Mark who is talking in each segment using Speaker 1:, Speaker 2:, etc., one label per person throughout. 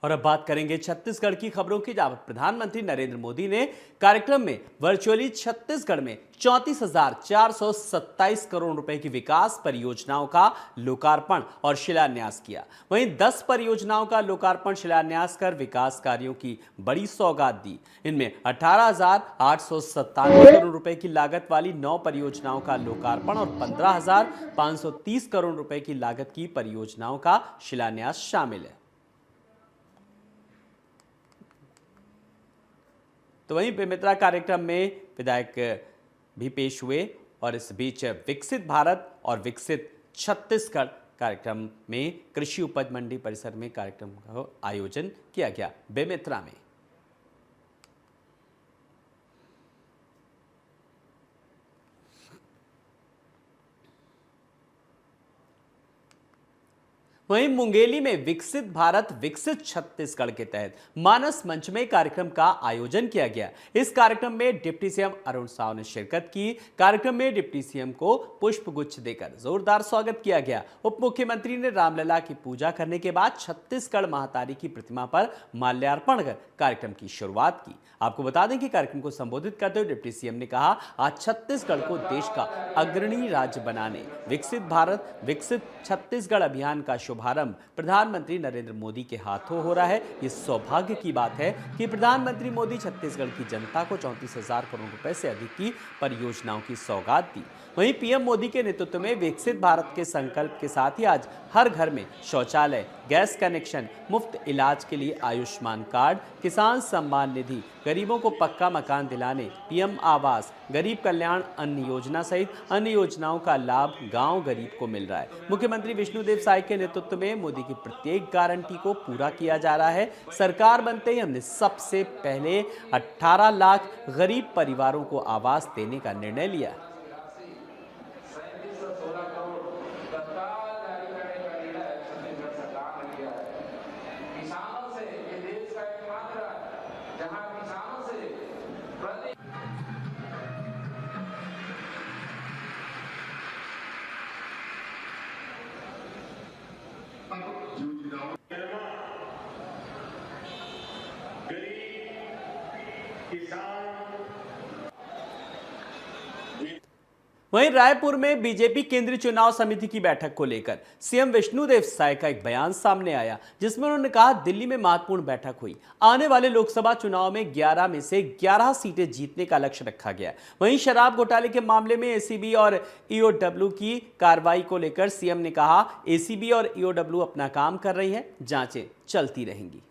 Speaker 1: और अब बात करेंगे छत्तीसगढ़ की खबरों की, जहां प्रधानमंत्री नरेंद्र मोदी ने कार्यक्रम में वर्चुअली छत्तीसगढ़ में 34,427 करोड़ रुपए की विकास परियोजनाओं का लोकार्पण और शिलान्यास किया। वहीं 10 परियोजनाओं का लोकार्पण शिलान्यास कर विकास कार्यों की बड़ी सौगात दी। इनमें 18,897 करोड़ रुपए की लागत वाली 9 परियोजनाओं का लोकार्पण और 15,530 करोड़ रुपए की लागत की परियोजनाओं का शिलान्यास शामिल है। तो वहीं बेमित्रा कार्यक्रम में विधायक भी पेश हुए और इस बीच विकसित भारत और विकसित छत्तीसगढ़ कार्यक्रम में कृषि उपज मंडी परिसर में कार्यक्रम का आयोजन किया गया बेमित्रा में। वहीं मुंगेली में विकसित भारत विकसित छत्तीसगढ़ के तहत मानस मंच में कार्यक्रम का आयोजन किया गया। इस कार्यक्रम में डिप्टी सीएम अरुण साव ने शिरकत की। कार्यक्रम में डिप्टी सीएम को पुष्पगुच्छ देकर जोरदार स्वागत किया गया। उप मुख्यमंत्री ने रामलला की पूजा करने के बाद छत्तीसगढ़ महातारी की प्रतिमा पर माल्यार्पण कर कार्यक्रम की शुरुआत की। आपको बता दें कि कार्यक्रम को संबोधित करते हुए डिप्टी सीएम ने कहा, आज छत्तीसगढ़ को देश का अग्रणी राज्य बनाने विकसित भारत विकसित छत्तीसगढ़ अभियान का शुभारंभ प्रधानमंत्री नरेंद्र मोदी के हाथों हो रहा है। ये सौभाग्य की बात है कि प्रधानमंत्री मोदी छत्तीसगढ़ की जनता को 34,000 करोड़ रुपए से अधिक की परियोजनाओं की सौगात दी। वहीं पीएम मोदी के नेतृत्व में विकसित भारत के संकल्प के साथ ही आज हर घर में शौचालय, गैस कनेक्शन, मुफ्त इलाज के लिए आयुष्मान कार्ड, किसान सम्मान निधि, गरीबों को पक्का मकान दिलाने, पीएम आवास, गरीब कल्याण अन्न योजना सहित अन्य योजनाओं का लाभ गांव गरीब को मिल रहा है। मुख्यमंत्री विष्णुदेव साय के नेतृत्व में मोदी की प्रत्येक गारंटी को पूरा किया जा रहा है। सरकार बनते ही हमने सबसे पहले 18 लाख गरीब परिवारों को आवास देने का निर्णय लिया। वहीं रायपुर में बीजेपी केंद्रीय चुनाव समिति की बैठक को लेकर सीएम विष्णुदेव साय का एक बयान सामने आया, जिसमें उन्होंने कहा, दिल्ली में महत्वपूर्ण बैठक हुई। आने वाले लोकसभा चुनाव में 11 में से 11 सीटें जीतने का लक्ष्य रखा गया। वहीं शराब घोटाले के मामले में एसीबी और ईओडब्ल्यू की कार्रवाई को लेकर सीएम ने कहा, एसीबी और ईओडब्ल्यू अपना काम कर रही है, जांचें चलती रहेंगी।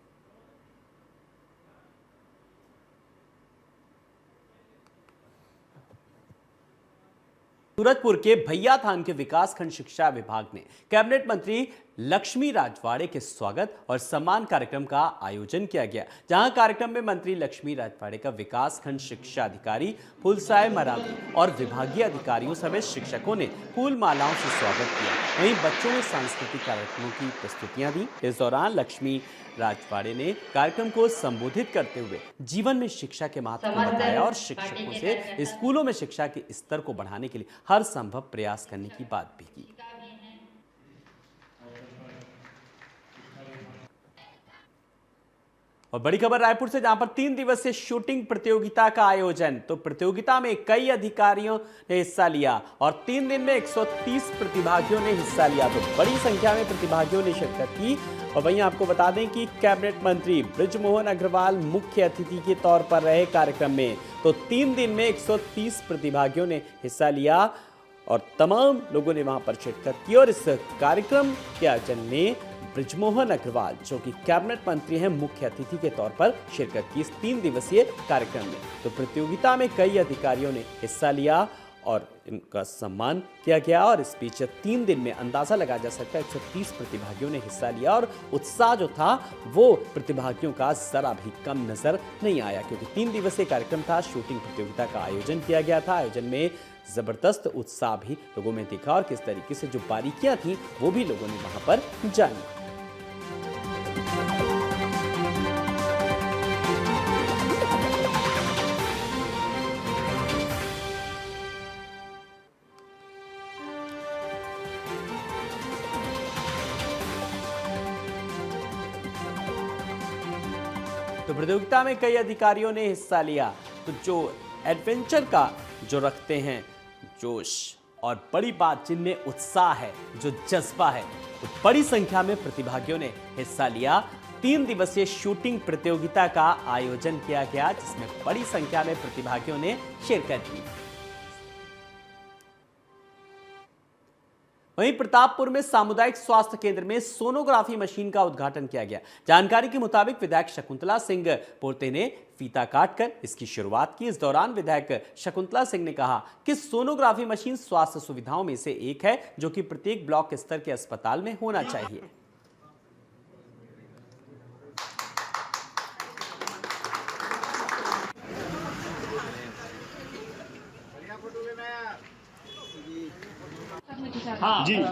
Speaker 1: सूरजपुर के भैया थान के विकासखंड शिक्षा विभाग ने कैबिनेट मंत्री लक्ष्मी राजवाड़े के स्वागत और सम्मान कार्यक्रम का आयोजन किया गया, जहां कार्यक्रम में मंत्री लक्ष्मी राजवाड़े का विकासखंड शिक्षा अधिकारी फुलसाय मरावी और विभागीय अधिकारियों समेत शिक्षकों ने फूल मालाओं से स्वागत किया। वहीं बच्चों ने सांस्कृतिक कार्यक्रमों की प्रस्तुतियां दी। इस दौरान लक्ष्मी राजवाड़े ने कार्यक्रम को संबोधित करते हुए जीवन में शिक्षा के महत्व को बताया और शिक्षकों से स्कूलों में शिक्षा के स्तर को बढ़ाने के लिए हर संभव प्रयास करने की बात भी की। और बड़ी खबर रायपुर से, जहां पर 3 दिवसीय शूटिंग प्रतियोगिता का आयोजन। तो प्रतियोगिता में कई अधिकारियों ने हिस्सा लिया और 3 दिन में 130 प्रतिभागियों ने हिस्सा लिया। तो बड़ी संख्या में प्रतिभागियों ने शिरकत की। और वहीं आपको बता दें कि कैबिनेट मंत्री बृजमोहन अग्रवाल मुख्य अतिथि के तौर पर रहे कार्यक्रम में। तो 3 दिन में 130 प्रतिभागियों ने हिस्सा लिया और तमाम लोगों ने वहां पर शिरकत की। और इस कार्यक्रम के आयोजन में बृजमोहन अग्रवाल, जो कि कैबिनेट मंत्री हैं, मुख्य अतिथि के तौर पर शिरकत की इस 3 दिवसीय कार्यक्रम में। तो प्रतियोगिता में कई अधिकारियों ने हिस्सा लिया और इनका सम्मान किया गया। और इस बीच 3 दिन में अंदाजा लगाया जा सकता है 130 प्रतिभागियों ने हिस्सा लिया और उत्साह जो था वो प्रतिभागियों का जरा भी कम नजर नहीं आया, क्योंकि 3 दिवसीय कार्यक्रम था। शूटिंग प्रतियोगिता का आयोजन किया गया था। आयोजन में जबरदस्त उत्साह भी लोगों में दिखा और किस तरीके से जो बारीकियां थी वो भी लोगों ने वहां पर जानी। तो प्रतियोगिता में कई अधिकारियों ने हिस्सा लिया। तो जो एडवेंचर का जो रखते हैं जोश और बड़ी बात जिनमें उत्साह है, जो जज्बा है, तो बड़ी संख्या में प्रतिभागियों ने हिस्सा लिया। 3 दिवसीय शूटिंग प्रतियोगिता का आयोजन किया गया, जिसमें बड़ी संख्या में प्रतिभागियों ने शिरकत की। वहीं प्रतापपुर में सामुदायिक स्वास्थ्य केंद्र में सोनोग्राफी मशीन का उद्घाटन किया गया। जानकारी के मुताबिक विधायक शकुंतला सिंह पोर्ते ने फीता काटकर इसकी शुरुआत की। इस दौरान विधायक शकुंतला सिंह ने कहा कि सोनोग्राफी मशीन स्वास्थ्य सुविधाओं में से एक है, जो कि प्रत्येक ब्लॉक स्तर के अस्पताल में होना चाहिए।
Speaker 2: हाँ जी।
Speaker 3: तो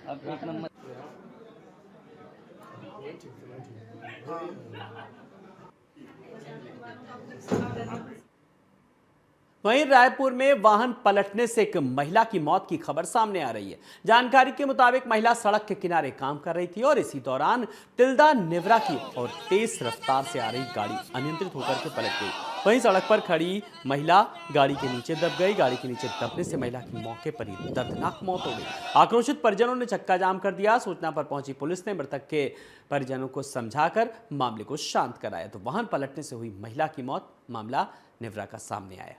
Speaker 3: अब एक नंबर
Speaker 1: वहीं रायपुर में वाहन पलटने से एक महिला की मौत की खबर सामने आ रही है। जानकारी के मुताबिक महिला सड़क के किनारे काम कर रही थी और इसी दौरान तिल्दा नेवरा की और तेज रफ्तार से आ रही गाड़ी अनियंत्रित होकर के पलट गई। वहीं सड़क पर खड़ी महिला गाड़ी के नीचे दब गई। गाड़ी के नीचे दबने से महिला की मौके पर ही दर्दनाक मौत हो गई। आक्रोशित परिजनों ने चक्का जाम कर दिया। सूचना पर पहुंची पुलिस ने मृतक के परिजनों को समझाकर मामले को शांत कराया। तो वाहन पलटने से हुई महिला की मौत मामला नेवरा का सामने आया।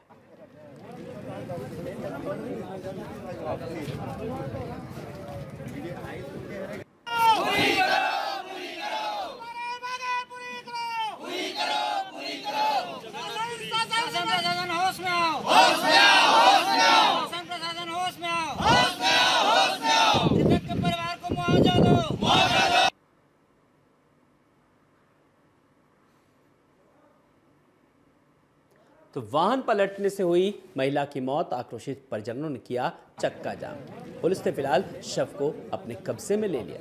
Speaker 1: तो वाहन पलटने से हुई महिला की मौत, आक्रोशित परिजनों ने किया चक्का जाम। पुलिस ने फिलहाल शव को अपने कब्जे में ले लिया।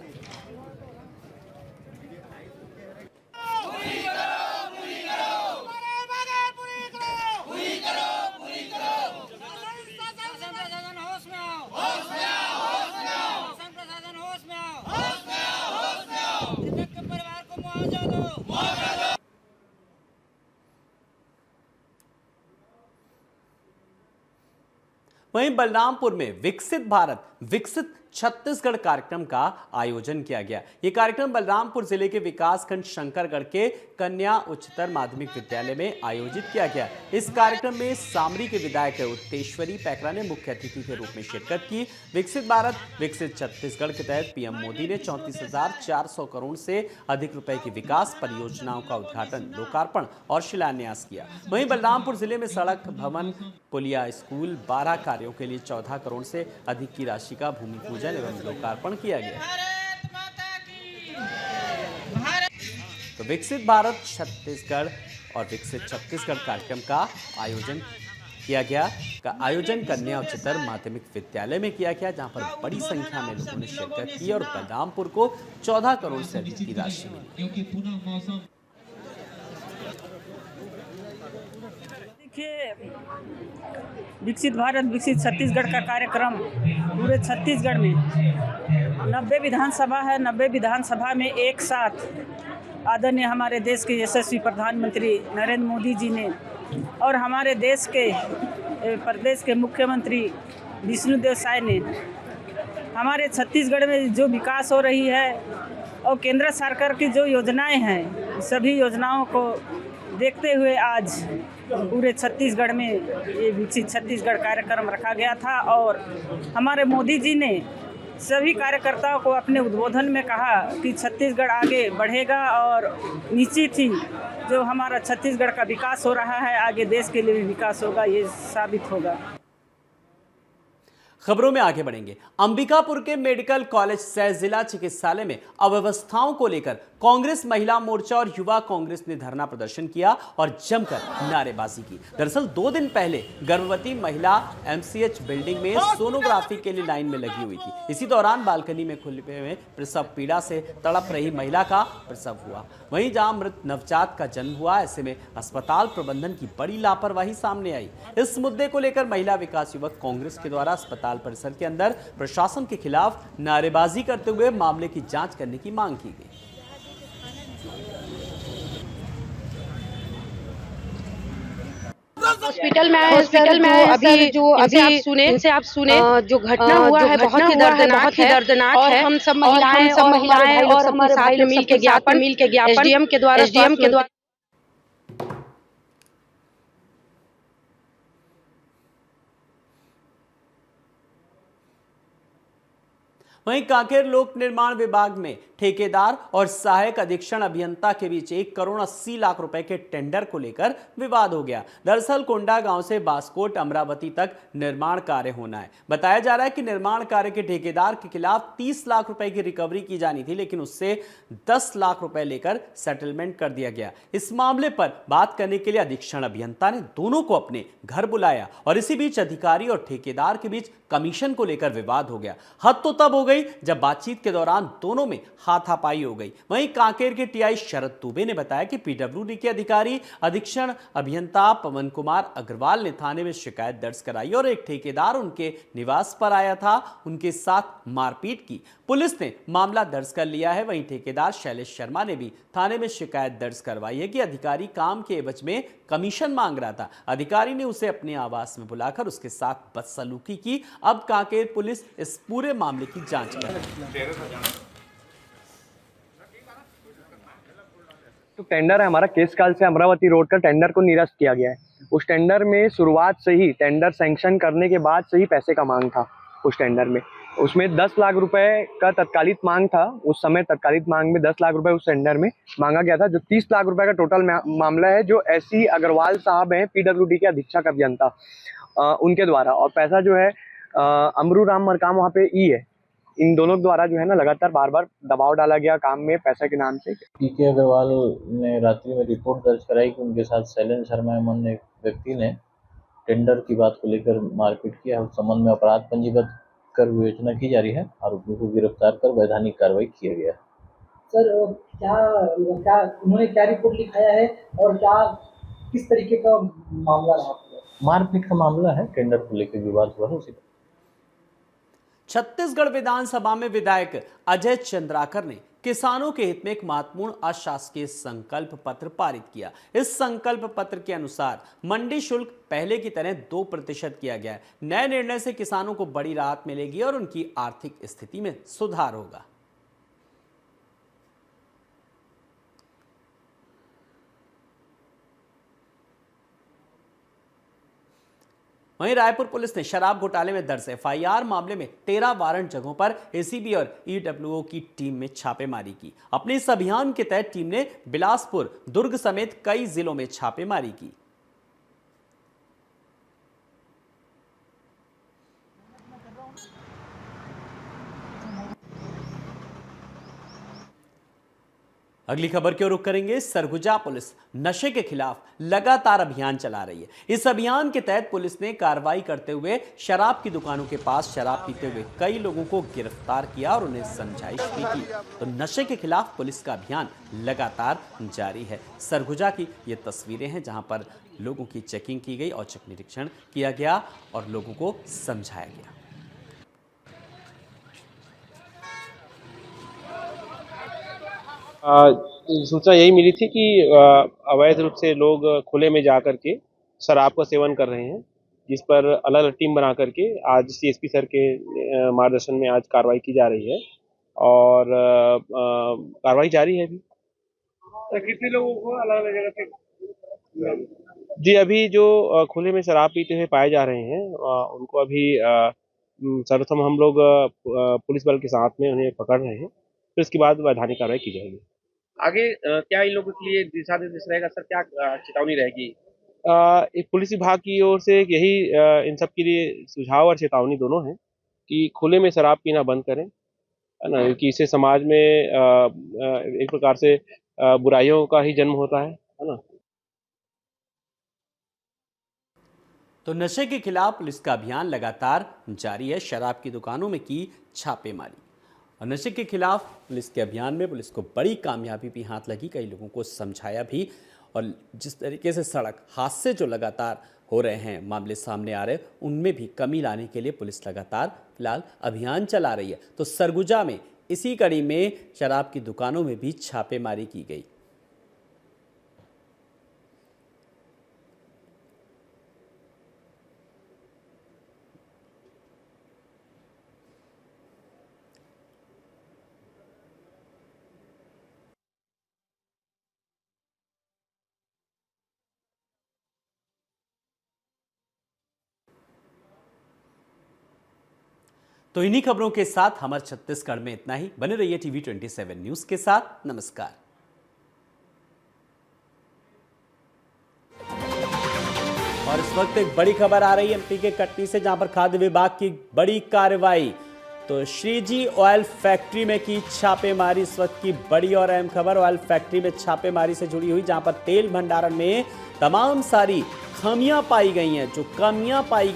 Speaker 1: वहीं बलरामपुर में विकसित भारत विकसित छत्तीसगढ़ कार्यक्रम का आयोजन किया गया। यह कार्यक्रम बलरामपुर जिले के विकासखंड शंकरगढ़ के कन्या उच्चतर माध्यमिक विद्यालय में आयोजित किया गया। इस कार्यक्रम में सामरी के विधायक उत्तेश्वरी पैकरा ने मुख्य अतिथि के रूप में शिरकत की। विकसित भारत विकसित छत्तीसगढ़ के तहत पीएम मोदी ने 34,400 करोड़ से अधिक रुपए की विकास परियोजनाओं का उद्घाटन, लोकार्पण और शिलान्यास किया। वहीं बलरामपुर जिले में सड़क, भवन, पुलिया, स्कूल, 12 कार्यों के लिए 14 करोड़ से अधिक की राशि का भूमि पूजन एवं लोकार्पण किया गया। तो विकसित भारत छत्तीसगढ़ और विकसित छत्तीसगढ़ कार्यक्रम का आयोजन किया गया। का आयोजन कन्या उच्चतर माध्यमिक विद्यालय में किया गया, जहां पर बड़ी संख्या में लोगों ने शिरकत की और बलरामपुर को 14 करोड़ से अधिक की राशि मिली।
Speaker 4: विकसित भारत विकसित छत्तीसगढ़ का कार्यक्रम पूरे छत्तीसगढ़ में 90 विधानसभा है। 90 विधानसभा में एक साथ आदरणीय हमारे देश के यशस्वी प्रधानमंत्री नरेंद्र मोदी जी ने और हमारे देश के प्रदेश के मुख्यमंत्री विष्णुदेव साय ने हमारे छत्तीसगढ़ में जो विकास हो रही है और केंद्र सरकार की जो योजनाएं हैं, सभी योजनाओं को देखते हुए आज पूरे छत्तीसगढ़ में ये विकसित छत्तीसगढ़ कार्यक्रम रखा गया था। और हमारे मोदी जी ने सभी कार्यकर्ताओं को अपने उद्बोधन में कहा कि छत्तीसगढ़ आगे बढ़ेगा और निश्चित ही जो हमारा छत्तीसगढ़ का विकास हो रहा है, आगे देश के लिए भी विकास होगा, ये साबित होगा।
Speaker 1: खबरों में आगे बढ़ेंगे। अंबिकापुर के मेडिकल कॉलेज सह जिला चिकित्सालय में अव्यवस्थाओं को लेकर कांग्रेस, महिला मोर्चा और युवा कांग्रेस ने धरना प्रदर्शन किया और जमकर नारेबाजी की। दरअसल 2 दिन पहले गर्भवती महिला एमसीएच बिल्डिंग में सोनोग्राफी के लिए लाइन में लगी हुई थी। इसी दौरान बालकनी में खुले हुए प्रसव पीड़ा से तड़प रही महिला का प्रसव हुआ। वहीं जहां मृत नवजात का जन्म हुआ, ऐसे में अस्पताल प्रबंधन की बड़ी लापरवाही सामने आई। इस मुद्दे को लेकर महिला विकास युवक कांग्रेस के द्वारा अस्पताल परिसर के अंदर प्रशासन के खिलाफ नारेबाजी करते हुए मामले की जांच करने की मांग की गई।
Speaker 2: हॉस्पिटल में आए सर, अभी इनसे आप सुने जो घटना हुआ है बहुत ही दर्दनाक है और हम सब महिलाएं और हमारे भाई लोग मिल के ज्ञापन एसडीएम के द्वारा
Speaker 1: वहीं कांकेर लोक निर्माण विभाग में ठेकेदार और सहायक अधीक्षण अभियंता के बीच 1 करोड़ 80 लाख रुपए के टेंडर को लेकर विवाद हो गया। दरअसल कोंडा गांव से बास्कोट अमरावती तक निर्माण कार्य होना है। बताया जा रहा है कि निर्माण कार्य के ठेकेदार के खिलाफ 30 लाख रुपए की रिकवरी की जानी थी, लेकिन उससे 10 लाख रुपए लेकर सेटलमेंट कर दिया गया। इस मामले पर बात करने के लिए अधीक्षण अभियंता ने दोनों को अपने घर बुलाया और इसी बीच अधिकारी और ठेकेदार के बीच कमीशन को लेकर विवाद हो गया। हद तो तब हो गई जब बातचीत के दौरान दोनों में हाथापाई हो गई। वहीं कांकेर के टीआई शरद दुबे ने बताया कि पीडब्ल्यूडी के अधिकारी अधीक्षण अभियंता पवन कुमार अग्रवाल ने थाने में शिकायत दर्ज कराई और एक ठेकेदार उनके निवास पर आया था, उनके साथ मारपीट की। पुलिस ने मामला दर्ज कर लिया है। वहीं ठेकेदार शैलेश शर्मा ने भी थाने में शिकायत दर्ज करवाई है कि अधिकारी काम के एवज में कमीशन मांग रहा था। अधिकारी ने उसे अपने आवास में बुलाकर उसके साथ बदसलूकी की। अब कांकेर पुलिस इस पूरे मामले की जांच कर रही है।
Speaker 3: तो टेंडर है हमारा केस काल से अमरावती रोड का टेंडर को निरस्त किया गया है। उस टेंडर में शुरुआत से ही टेंडर सैंक्शन करने के बाद से ही पैसे का मांग था। उस टेंडर में उसमें 10 लाख रुपए का तत्कालिक मांग था। उस समय तत्कालिक मांग में 10 लाख रुपए उस टेंडर में मांगा गया था। जो 30 लाख रुपए का टोटल मामला है, जो एससी अग्रवाल साहब हैं पीडब्ल्यूडी के अधीक्षक अभियंता, उनके द्वारा, और पैसा जो है अमरू राम मरकाम वहाँ पे ई है, इन दोनों द्वारा जो है ना लगातार बार बार दबाव डाला गया काम में पैसे के नाम से।
Speaker 5: पीके अग्रवाल ने रात्रि में रिपोर्ट दर्ज कराई कि उनके साथ शैलेंद्र शर्मा नामक एक व्यक्ति ने टेंडर की बात को लेकर मारपीट किया। उस संबंध में अपराध पंजीबद्ध कर विवेचना की जा रही है। आरोपियों को गिरफ्तार कर वैधानिक कार्रवाई किया गया।
Speaker 6: सर क्या उन्होंने क्या रिपोर्ट लिखाया है और क्या किस तरीके का मामला रहा?
Speaker 5: मारपीट का मामला है, टेंडर को लेकर विवाद हुआ है उसी।
Speaker 1: छत्तीसगढ़ विधानसभा में विधायक अजय चंद्राकर ने किसानों के हित में एक महत्वपूर्ण अशासकीय संकल्प पत्र पारित किया। इस संकल्प पत्र के अनुसार मंडी शुल्क पहले की तरह 2% किया गया है। नए निर्णय से किसानों को बड़ी राहत मिलेगी और उनकी आर्थिक स्थिति में सुधार होगा। वहीं रायपुर पुलिस ने शराब घोटाले में दर्ज एफआईआर मामले में 13 वारंट जगहों पर एसीबी और ईडब्ल्यूओ की टीम में छापेमारी की। अपने इस अभियान के तहत टीम ने बिलासपुर, दुर्ग समेत कई जिलों में छापेमारी की। अगली खबर की ओर रुख करेंगे। सरगुजा पुलिस नशे के खिलाफ लगातार अभियान चला रही है। इस अभियान के तहत पुलिस ने कार्रवाई करते हुए शराब की दुकानों के पास शराब पीते हुए कई लोगों को गिरफ्तार किया और उन्हें समझाइश भी की। तो नशे के खिलाफ पुलिस का अभियान लगातार जारी है। सरगुजा की ये तस्वीरें हैं जहां पर लोगों की चेकिंग की गई, औचक निरीक्षण किया गया और लोगों को समझाया गया।
Speaker 7: सूचना यही मिली थी कि अवैध रूप से लोग खुले में जा करके शराब का सेवन कर रहे हैं, जिस पर अलग अलग टीम बना करके आज सीएसपी सर के मार्गदर्शन में आज कार्रवाई की जा रही है और कार्रवाई जारी है अभी। तो कितने लोगों को अलग अलग जगह से? जी, अभी जो खुले में शराब पीते हुए पाए जा रहे हैं उनको अभी सर्वप्रथम हम लोग पुलिस बल के साथ में उन्हें पकड़ रहे हैं, फिर इसके बाद वैधानिक कार्रवाई की जाएगी।
Speaker 8: आगे क्या इन लोगों के लिए दिशा निर्देश रहेगा सर, क्या चेतावनी रहेगी?
Speaker 7: पुलिस विभाग की ओर से यही इन सब के लिए सुझाव और चेतावनी दोनों है कि खुले में शराब पीना बंद करें है ना, क्योंकि इससे समाज में एक प्रकार से बुराइयों का ही जन्म होता है ना।
Speaker 1: तो नशे के खिलाफ पुलिस का अभियान लगातार जारी है। शराब की दुकानों में की छापेमारी और नशे के खिलाफ पुलिस के अभियान में पुलिस को बड़ी कामयाबी भी हाथ लगी। कई लोगों को समझाया भी और जिस तरीके से सड़क हादसे जो लगातार हो रहे हैं, मामले सामने आ रहे हैं, उनमें भी कमी लाने के लिए पुलिस लगातार फिलहाल अभियान चला रही है। तो सरगुजा में इसी कड़ी में शराब की दुकानों में भी छापेमारी की गई। तो इन्हीं खबरों के साथ हमारे छत्तीसगढ़ में इतना ही। बने रहिए टीवी 27 न्यूज के साथ। नमस्कार। और इस वक्त एक बड़ी खबर आ रही है एमपी के कटनी से, जहां पर खाद्य विभाग की बड़ी कार्रवाई। तो श्रीजी ऑयल फैक्ट्री में की छापेमारी। इस वक्त की बड़ी और अहम खबर ऑयल फैक्ट्री में छापेमारी से जुड़ी हुई, जहां पर तेल भंडारण में तमाम सारी खामियां पाई गई हैं। जो खामियां पाई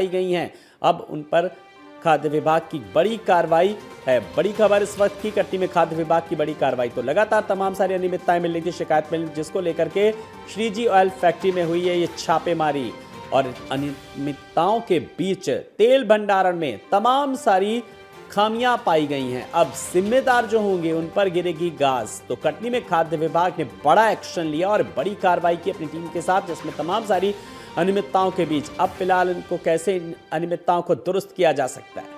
Speaker 1: गई हैं अब उन पर खाद्य विभाग की बड़ी कार्रवाई है। बड़ी खबर इस वक्त की, कटनी में खाद्य विभाग की बड़ी कार्रवाई। तो लगातार तमाम सारी अनियमितताएं मिल रही थी, शिकायत मिल रही थी, जिसको लेकर के श्रीजी ऑयल फैक्ट्री में हुई है ये छापेमारी। और अनियमितताओं के बीच तेल भंडारण में तमाम सारी खामियां पाई गई हैं। अब जिम्मेदार जो होंगे उन पर गिरेगी गाज। तो कटनी में खाद्य विभाग ने बड़ा एक्शन लिया और बड़ी कार्रवाई की अपनी टीम के साथ, जिसमें तमाम सारी अनियमितताओं के बीच अब फिलहाल इनको कैसे अनियमितताओं को दुरुस्त किया जा सकता है,